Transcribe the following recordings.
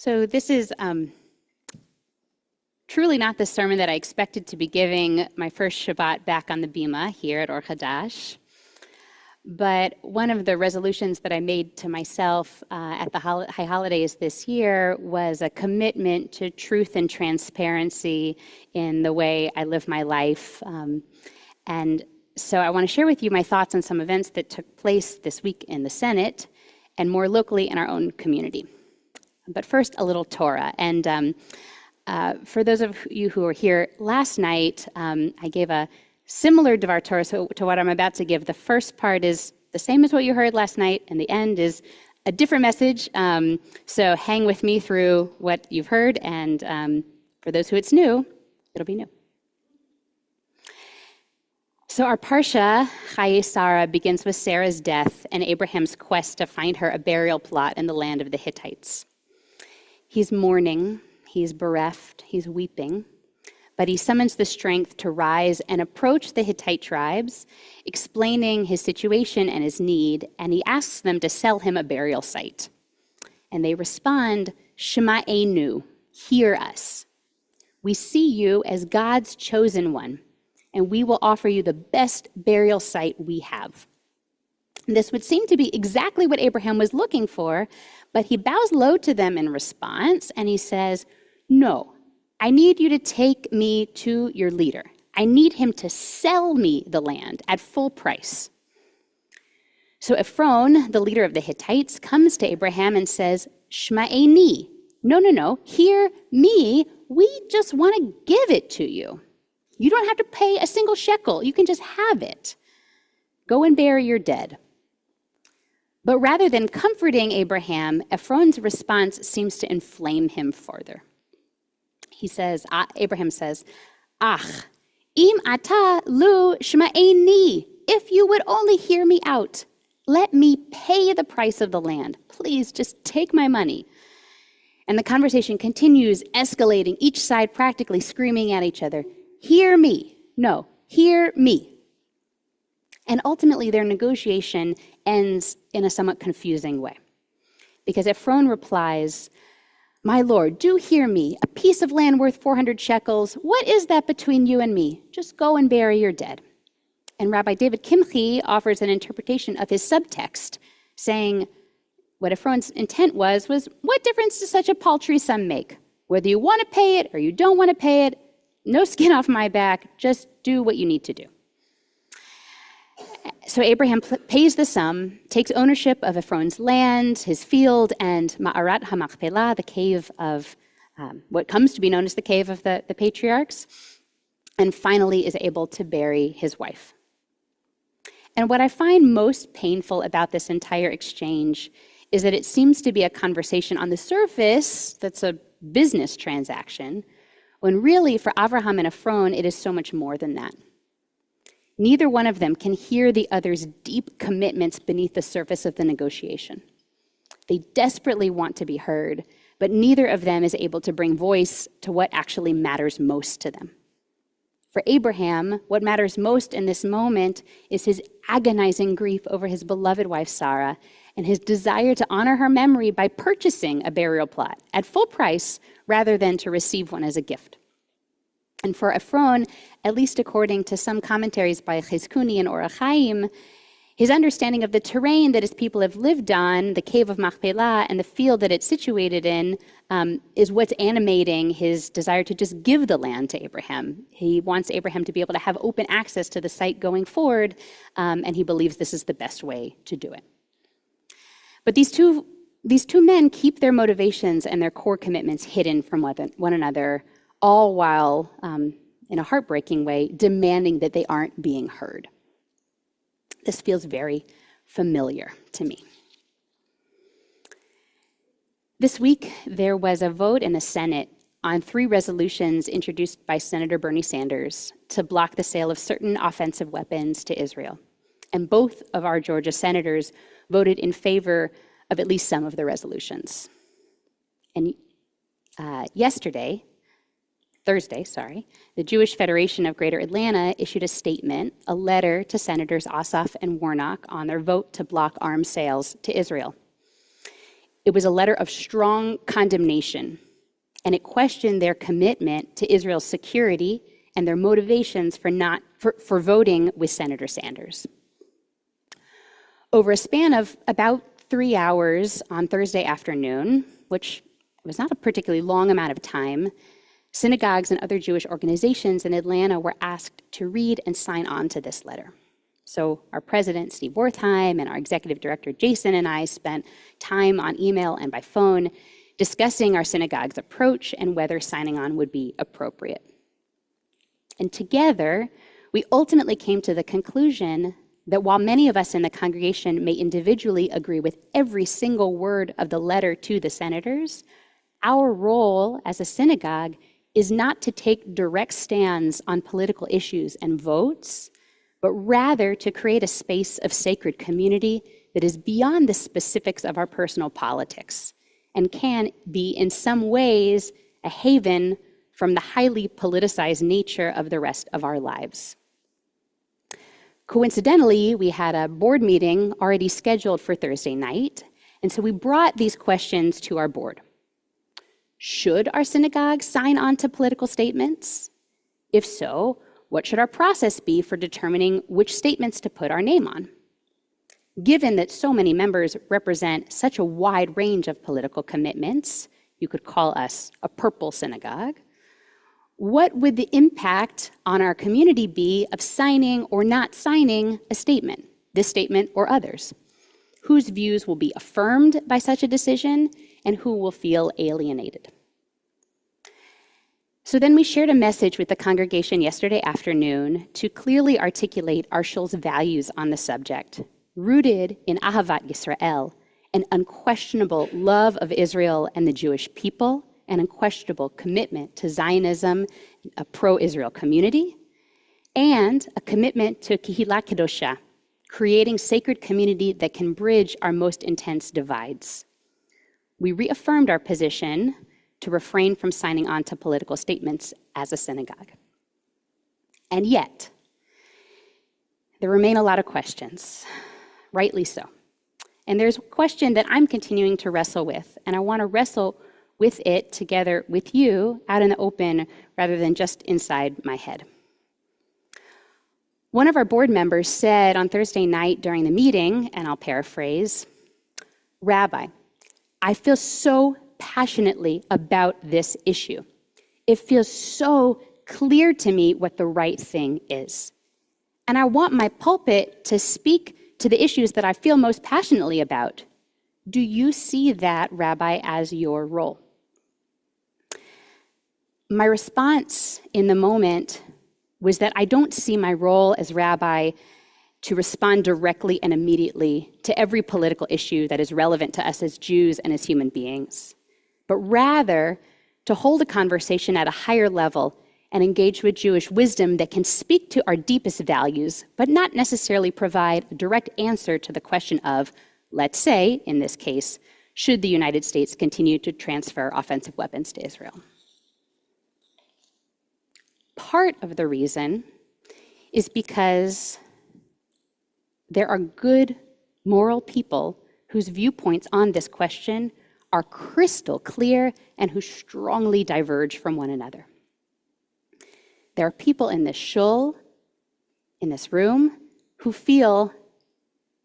So this is truly not the sermon that I expected to be giving my first Shabbat back on the Bima here at Or Chadash. But one of the resolutions that I made to myself at the High Holidays this year was a commitment to truth and transparency in the way I live my life. And so I want to share with you my thoughts on some events that took place this week in the Senate and more locally in our own community. But first, a little Torah. And for those of you who were here last night, I gave a similar Dvar Torah to what I'm about to give. The first part is the same as what you heard last night, and the end is a different message. So hang with me through what you've heard, and for those who it's new, it'll be new. So our Parsha, Chayei Sara, begins with Sarah's death and Abraham's quest to find her a burial plot in the land of the Hittites. He's mourning, he's bereft, he's weeping, but he summons the strength to rise and approach the Hittite tribes, explaining his situation and his need, and he asks them to sell him a burial site. And they respond, Shema'enu, hear us. We see you as God's chosen one, and we will offer you the best burial site we have. This would seem to be exactly what Abraham was looking for, but he bows low to them in response, and he says, no, I need you to take me to your leader. I need him to sell me the land at full price. So Ephron, the leader of the Hittites, comes to Abraham and says, Shma'eni, no, hear me. We just want to give it to you. You don't have to pay a single shekel. You can just have it. Go and bury your dead. But rather than comforting Abraham, Ephron's response seems to inflame him further. Abraham says, Ach, im ata lu shma'eni, if you would only hear me out, let me pay the price of the land. Please just take my money. And the conversation continues, escalating, each side practically screaming at each other, hear me, no, hear me. And ultimately their negotiation ends in a somewhat confusing way. Because Ephron replies, my lord, do hear me, a piece of land worth 400 shekels. What is that between you and me? Just go and bury your dead. And Rabbi David Kimchi offers an interpretation of his subtext, saying what Ephron's intent was what difference does such a paltry sum make? Whether you want to pay it or you don't want to pay it, no skin off my back, just do what you need to do. So Abraham pays the sum, takes ownership of Ephron's land, his field, and Ma'arat HaMachpelah, the cave of what comes to be known as the cave of the patriarchs, and finally is able to bury his wife. And what I find most painful about this entire exchange is that it seems to be a conversation on the surface that's a business transaction, when really for Avraham and Ephron, it is so much more than that. Neither one of them can hear the other's deep commitments beneath the surface of the negotiation. They desperately want to be heard, but neither of them is able to bring voice to what actually matters most to them. For Abraham, what matters most in this moment is his agonizing grief over his beloved wife, Sara, and his desire to honor her memory by purchasing a burial plot at full price rather than to receive one as a gift. And for Ephron, at least according to some commentaries by Chizkuni and Or HaChaim, his understanding of the terrain that his people have lived on, the cave of Machpelah, and the field that it's situated in, is what's animating his desire to just give the land to Abraham. He wants Abraham to be able to have open access to the site going forward, and he believes this is the best way to do it. But these two men keep their motivations and their core commitments hidden from one another, all while, in a heartbreaking way, demanding that they aren't being heard. This feels very familiar to me. This week, there was a vote in the Senate on 3 resolutions introduced by Senator Bernie Sanders to block the sale of certain offensive weapons to Israel. And both of our Georgia senators voted in favor of at least some of the resolutions. And Thursday, the Jewish Federation of Greater Atlanta issued a statement, a letter to Senators Ossoff and Warnock on their vote to block arms sales to Israel. It was a letter of strong condemnation, and it questioned their commitment to Israel's security and their motivations for voting with Senator Sanders. Over a span of about 3 hours on Thursday afternoon, which was not a particularly long amount of time, synagogues and other Jewish organizations in Atlanta were asked to read and sign on to this letter. So our president, Steve Wertheim, and our executive director, Jason, and I spent time on email and by phone discussing our synagogue's approach and whether signing on would be appropriate. And together, we ultimately came to the conclusion that while many of us in the congregation may individually agree with every single word of the letter to the senators, our role as a synagogue is not to take direct stands on political issues and votes, but rather to create a space of sacred community that is beyond the specifics of our personal politics and can be, in some ways, a haven from the highly politicized nature of the rest of our lives. Coincidentally, we had a board meeting already scheduled for Thursday night, and so we brought these questions to our board. Should our synagogue sign on to political statements? If so, what should our process be for determining which statements to put our name on? Given that so many members represent such a wide range of political commitments, you could call us a purple synagogue, what would the impact on our community be of signing or not signing a statement, this statement or others? Whose views will be affirmed by such a decision and who will feel alienated? So then we shared a message with the congregation yesterday afternoon to clearly articulate our shul's values on the subject, rooted in Ahavat Yisrael, an unquestionable love of Israel and the Jewish people, an unquestionable commitment to Zionism, a pro-Israel community, and a commitment to Kehillah Kedosha, creating sacred community that can bridge our most intense divides. We reaffirmed our position to refrain from signing on to political statements as a synagogue. And yet, there remain a lot of questions, rightly so. And there's a question that I'm continuing to wrestle with, and I want to wrestle with it together with you out in the open rather than just inside my head. One of our board members said on Thursday night during the meeting, and I'll paraphrase, "Rabbi, I feel so passionately about this issue. It feels so clear to me what the right thing is. And I want my pulpit to speak to the issues that I feel most passionately about. Do you see that, Rabbi, as your role?" My response in the moment was that I don't see my role as rabbi to respond directly and immediately to every political issue that is relevant to us as Jews and as human beings, but rather to hold a conversation at a higher level and engage with Jewish wisdom that can speak to our deepest values, but not necessarily provide a direct answer to the question of, let's say, in this case, should the United States continue to transfer offensive weapons to Israel? Part of the reason is because there are good, moral people whose viewpoints on this question are crystal clear and who strongly diverge from one another. There are people in this shul, in this room, who feel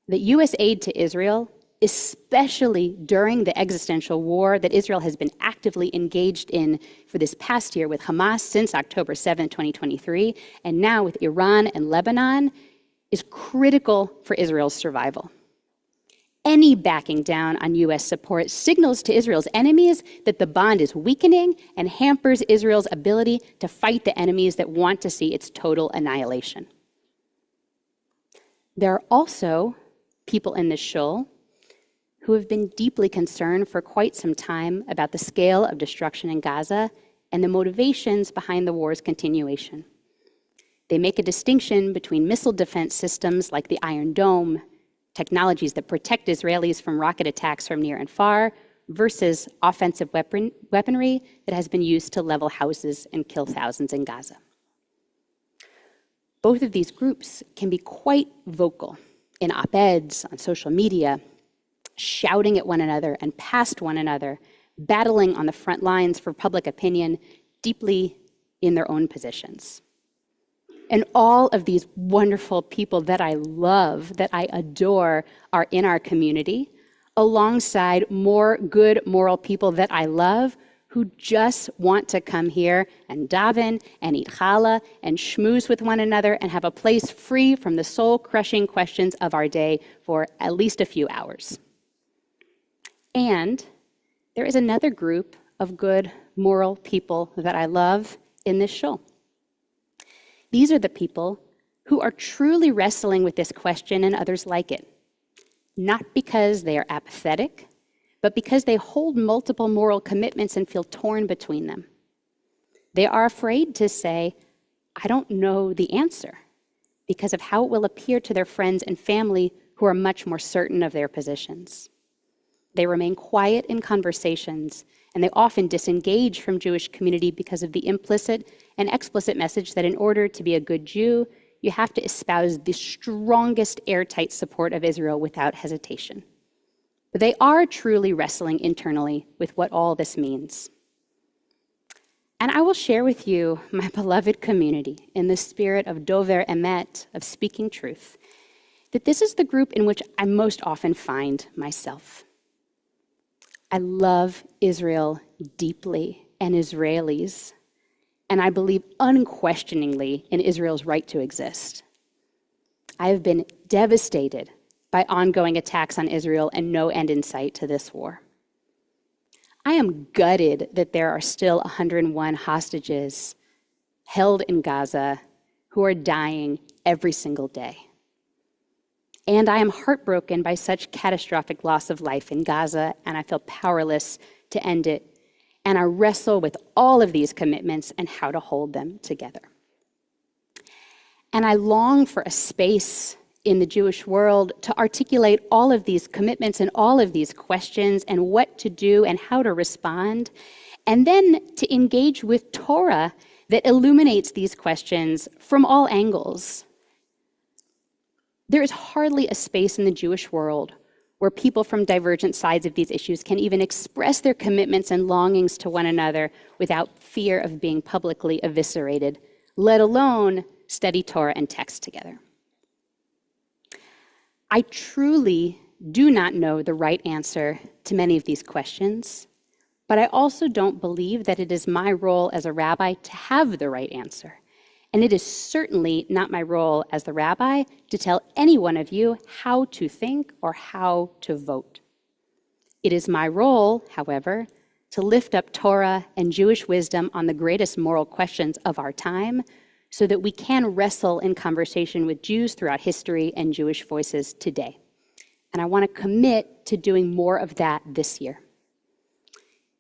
that U.S. aid to Israel, especially during the existential war that Israel has been actively engaged in for this past year with Hamas since October 7, 2023, and now with Iran and Lebanon, is critical for Israel's survival. Any backing down on U.S. support signals to Israel's enemies that the bond is weakening and hampers Israel's ability to fight the enemies that want to see its total annihilation. There are also people in this shul who have been deeply concerned for quite some time about the scale of destruction in Gaza and the motivations behind the war's continuation. They make a distinction between missile defense systems like the Iron Dome, technologies that protect Israelis from rocket attacks from near and far, versus offensive weaponry that has been used to level houses and kill thousands in Gaza. Both of these groups can be quite vocal in op-eds, on social media, shouting at one another and past one another, battling on the front lines for public opinion, deeply in their own positions. And all of these wonderful people that I love, that I adore, are in our community, alongside more good moral people that I love who just want to come here and daven and eat challah and schmooze with one another and have a place free from the soul-crushing questions of our day for at least a few hours. And there is another group of good moral people that I love in this shul. These are the people who are truly wrestling with this question and others like it, not because they are apathetic, but because they hold multiple moral commitments and feel torn between them. They are afraid to say, I don't know the answer, because of how it will appear to their friends and family who are much more certain of their positions. They remain quiet in conversations, and they often disengage from Jewish community because of the implicit and explicit message that in order to be a good Jew, you have to espouse the strongest airtight support of Israel without hesitation. But they are truly wrestling internally with what all this means. And I will share with you, my beloved community, in the spirit of dover emet, of speaking truth, that this is the group in which I most often find myself. I love Israel deeply and Israelis, and I believe unquestioningly in Israel's right to exist. I have been devastated by ongoing attacks on Israel and no end in sight to this war. I am gutted that there are still 101 hostages held in Gaza who are dying every single day. And I am heartbroken by such catastrophic loss of life in Gaza, and I feel powerless to end it. And I wrestle with all of these commitments and how to hold them together. And I long for a space in the Jewish world to articulate all of these commitments and all of these questions and what to do and how to respond, and then to engage with Torah that illuminates these questions from all angles. There is hardly a space in the Jewish world where people from divergent sides of these issues can even express their commitments and longings to one another without fear of being publicly eviscerated, let alone study Torah and text together. I truly do not know the right answer to many of these questions, but I also don't believe that it is my role as a rabbi to have the right answer. And it is certainly not my role as the rabbi to tell any one of you how to think or how to vote. It is my role, however, to lift up Torah and Jewish wisdom on the greatest moral questions of our time so that we can wrestle in conversation with Jews throughout history and Jewish voices today. And I want to commit to doing more of that this year.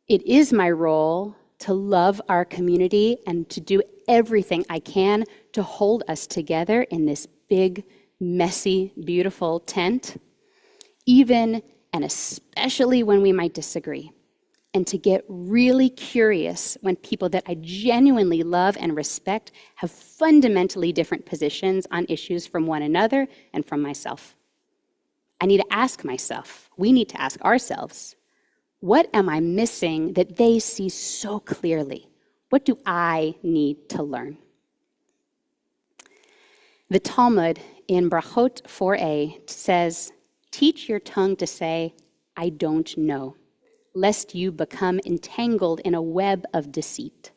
It is my role to love our community and to do everything I can to hold us together in this big, messy, beautiful tent, even and especially when we might disagree, and to get really curious when people that I genuinely love and respect have fundamentally different positions on issues from one another and from myself. I need to ask myself, we need to ask ourselves, what am I missing that they see so clearly? What do I need to learn? The Talmud in Brachot 4a says, teach your tongue to say, I don't know, lest you become entangled in a web of deceit.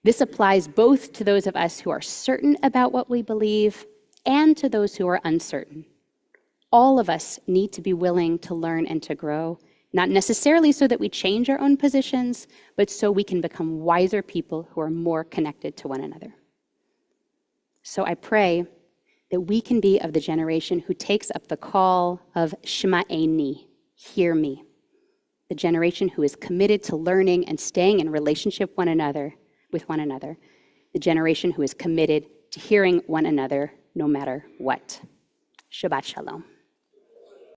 This applies both to those of us who are certain about what we believe and to those who are uncertain. All of us need to be willing to learn and to grow, not necessarily so that we change our own positions, but so we can become wiser people who are more connected to one another. So I pray that we can be of the generation who takes up the call of Shma'eni, hear me, the generation who is committed to learning and staying in relationship with one another, the generation who is committed to hearing one another no matter what. Shabbat Shalom.